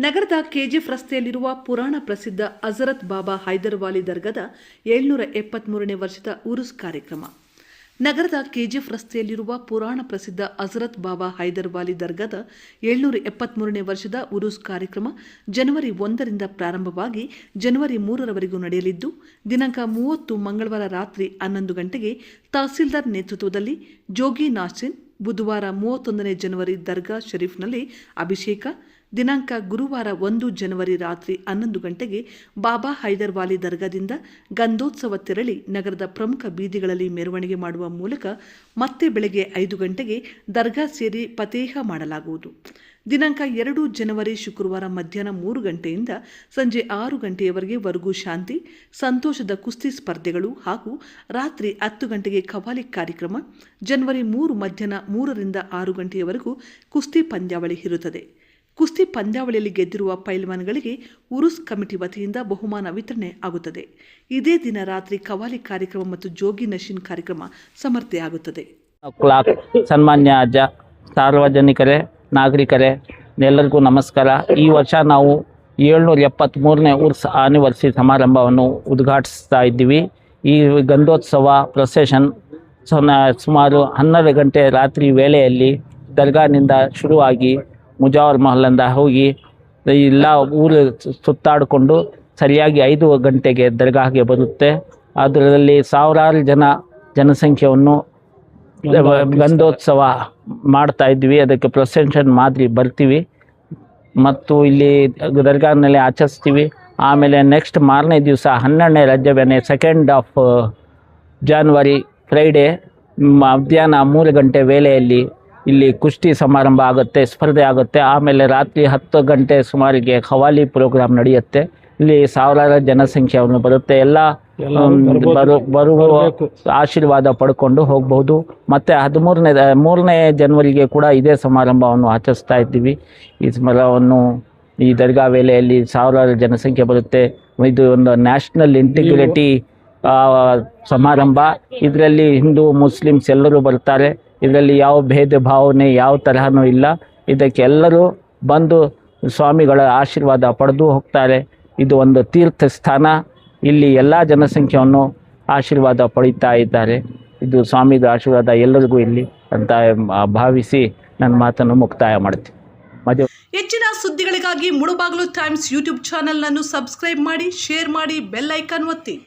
ನಗರದ ಕೆಜಿಎಫ್ ರಸ್ತೆಯಲ್ಲಿರುವ ಪುರಾಣ ಪ್ರಸಿದ್ಧ ಹಜರತ್ ಬಾಬಾ ಹೈದರ್ ವಾಲಿ ದರ್ಗಾದ 773ನೇ ವರ್ಷದ ಉರುಸ್ ಕಾರ್ಯಕ್ರಮ. ನಗರದ ಕೆಜಿಎಫ್ ರಸ್ತೆಯಲ್ಲಿರುವ ಪುರಾಣ ಪ್ರಸಿದ್ಧ ಹಜರತ್ ಬಾಬಾ ಹೈದರ್ ವಾಲಿ ದರ್ಗಾದ 773ನೇ ವರ್ಷದ ಉರುಸ್ ಕಾರ್ಯಕ್ರಮ ಜನವರಿ 1ರಿಂದ ಪ್ರಾರಂಭವಾಗಿ ಜನವರಿ 3ರವರೆಗೂ ನಡೆಯಲಿದ್ದು, ದಿನಾಂಕ 30 ಮಂಗಳವಾರ ರಾತ್ರಿ 11 ಗಂಟೆಗೆ ತಹಸೀಲ್ದಾರ್ ನೇತೃತ್ವದಲ್ಲಿ ಜೋಗಿ ನಾಸಿನ್, ಬುಧವಾರ 31ನೇ ಜನವರಿ ದರ್ಗಾ ಶರೀಫ್ನಲ್ಲಿ ಅಭಿಷೇಕ, ದಿನಾಂಕ ಗುರುವಾರ 1 ಜನವರಿ ರಾತ್ರಿ 11 ಗಂಟೆಗೆ ಬಾಬಾ ಹೈದರ್ ವಾಲಿ ದರ್ಗಾದಿಂದ ಗಂಧೋತ್ಸವ ತೆರಳಿ ನಗರದ ಪ್ರಮುಖ ಬೀದಿಗಳಲ್ಲಿ ಮೆರವಣಿಗೆ ಮಾಡುವ ಮೂಲಕ ಮತ್ತೆ ಬೆಳಗ್ಗೆ 5 ಗಂಟೆಗೆ ದರ್ಗಾ ಸೇರಿ ಫತೇಹ ಮಾಡಲಾಗುವುದು. ದಿನಾಂಕ 2 ಜನವರಿ ಶುಕ್ರವಾರ ಮಧ್ಯಾಹ್ನ 3 ಗಂಟೆಯಿಂದ ಸಂಜೆ 6 ಗಂಟೆಯವರೆಗೆ ವರೆಗೂ ಶಾಂತಿ, ಸಂತೋಷದ ಕುಸ್ತಿ ಸ್ಪರ್ಧೆಗಳು ಹಾಗೂ ರಾತ್ರಿ 10 ಗಂಟೆಗೆ ಖವಾಲಿ ಕಾರ್ಯಕ್ರಮ. ಜನವರಿ 3 ಮಧ್ಯಾಹ್ನ 3ರಿಂದ 6 ಗಂಟೆಯವರೆಗೂ ಕುಸ್ತಿ ಪಂದ್ಯಾವಳಿ ಇರುತ್ತದೆ. ಕುಸ್ತಿ ಪಂದ್ಯಾವಳಿಯಲ್ಲಿ ಗೆದ್ದಿರುವ ಪೈಲ್ವಾನ್ಗಳಿಗೆ ಉರುಸ್ ಕಮಿಟಿ ವತಿಯಿಂದ ಬಹುಮಾನ ವಿತರಣೆ ಆಗುತ್ತದೆ. ಇದೇ ದಿನ ರಾತ್ರಿ ಖವಾಲಿ ಕಾರ್ಯಕ್ರಮ ಮತ್ತು ಜೋಗಿ ನಶೀನ್ ಕಾರ್ಯಕ್ರಮ ಸಮರ್ಪಣೆಯಾಗುತ್ತದೆ. ಸನ್ಮಾನ್ಯ ಅಜ್ಜ, ಸಾರ್ವಜನಿಕರೇ, ನಾಗರಿಕರೇ ಎಲ್ಲರಿಗೂ ನಮಸ್ಕಾರ. ಈ ವರ್ಷ ನಾವು 773ನೇ ಉರ್ಸ್ ಆನಿವರ್ಸರಿ ಸಮಾರಂಭವನ್ನು ಉದ್ಘಾಟಿಸ್ತಾ ಇದ್ದೀವಿ. ಈ ಗಂಧೋತ್ಸವ ಪ್ರೊಸೆಷನ್ ಸುಮಾರು 12 ಗಂಟೆ ರಾತ್ರಿ ವೇಳೆಯಲ್ಲಿ ದರ್ಗಾನಿಂದ ಶುರುವಾಗಿ ಮುಜಾವರ್ ಮಹಲಿಂದ ಹೋಗಿ ಎಲ್ಲ ಊರು ಸುತ್ತಾಡಿಕೊಂಡು ಸರಿಯಾಗಿ 5 ಗಂಟೆಗೆ ದರ್ಗಾಗೆ ಬರುತ್ತೆ. ಅದರಲ್ಲಿ ಸಾವಿರಾರು ಜನಸಂಖ್ಯೆಯನ್ನು ಗಂಧೋತ್ಸವ ಮಾಡ್ತಾ ಇದ್ವಿ. ಅದಕ್ಕೆ ಪ್ರೊಸೆಷನ್ ಮಾದರಿ ಬರ್ತೀವಿ ಮತ್ತು ಇಲ್ಲಿ ದರ್ಗಾನಲ್ಲಿ ಆಚರಿಸ್ತೀವಿ. ಆಮೇಲೆ ನೆಕ್ಸ್ಟ್ ಮಾರನೇ ದಿವಸ 12ನೇ ರಜಬೆನೆ 2nd ಆಫ್ ಜಾನ್ವರಿ ಫ್ರೈಡೇ ಮಧ್ಯಾಹ್ನ 3 ಗಂಟೆ ವೇಳೆಯಲ್ಲಿ ಇಲ್ಲಿ ಕುಸ್ತಿ ಸಮಾರಂಭ ಆಗುತ್ತೆ, ಸ್ಪರ್ಧೆ ಆಗುತ್ತೆ. ಆಮೇಲೆ ರಾತ್ರಿ 10 ಗಂಟೆ ಸುಮಾರಿಗೆ ಖವಾಲಿ ಪ್ರೋಗ್ರಾಮ್ ನಡೆಯುತ್ತೆ. ಇಲ್ಲಿ ಸಾವಿರಾರು ಜನಸಂಖ್ಯೆಯನ್ನು ಬರುತ್ತೆ. ಎಲ್ಲ ಬರುವ ಆಶೀರ್ವಾದ ಪಡ್ಕೊಂಡು ಹೋಗ್ಬೋದು. ಮತ್ತು 3ನೇ ಜನವರಿಗೆ ಕೂಡ ಇದೇ ಸಮಾರಂಭವನ್ನು ಆಚರಿಸ್ತಾ ಇದ್ದೀವಿ. ಈ ಸಮಾರಂಭವನ್ನು ಈ ದರ್ಗಾ ವೇಳೆಯಲ್ಲಿ ಸಾವಿರಾರು ಜನಸಂಖ್ಯೆ ಬರುತ್ತೆ. ಇದು ಒಂದು ನ್ಯಾಷನಲ್ ಇಂಟಿಗ್ರಿಟಿ ಸಮಾರಂಭ. ಇದರಲ್ಲಿ ಹಿಂದೂ ಮುಸ್ಲಿಮ್ಸ್ ಎಲ್ಲರೂ ಬರ್ತಾರೆ. ಇದರಲ್ಲಿ ಯಾವ ಭೇದ ಭಾವನೆ ಯಾವ ತರಹನೂ ಇಲ್ಲ. ಇದಕ್ಕೆ ಎಲ್ಲರೂ ಬಂದು ಸ್ವಾಮಿಗಳ ಆಶೀರ್ವಾದ ಪಡೆದು ಹೋಗ್ತಾರೆ. ಇದು ಒಂದು ತೀರ್ಥ ಸ್ಥಾನ. ಇಲ್ಲಿ ಎಲ್ಲ ಜನಸಂಖ್ಯೆಯನ್ನು ಆಶೀರ್ವಾದ ಪಡೀತಾ ಇದ್ದಾರೆ. ಇದು ಸ್ವಾಮಿಗಳ ಆಶೀರ್ವಾದ ಎಲ್ಲರಿಗೂ ಇಲ್ಲಿ ಅಂತ ಭಾವಿಸಿ ನನ್ನ ಮಾತನ್ನು ಮುಕ್ತಾಯ ಮಾಡ್ತೀನಿ. ಹೆಚ್ಚಿನ ಸುದ್ದಿಗಳಿಗಾಗಿ ಮುಳುಬಾಗಿಲು ಟೈಮ್ಸ್ ಯೂಟ್ಯೂಬ್ ಚಾನೆಲ್ ಅನ್ನು ಸಬ್ಸ್ಕ್ರೈಬ್ ಮಾಡಿ, ಶೇರ್ ಮಾಡಿ, ಬೆಲ್ ಐಕಾನ್ ಒತ್ತಿ.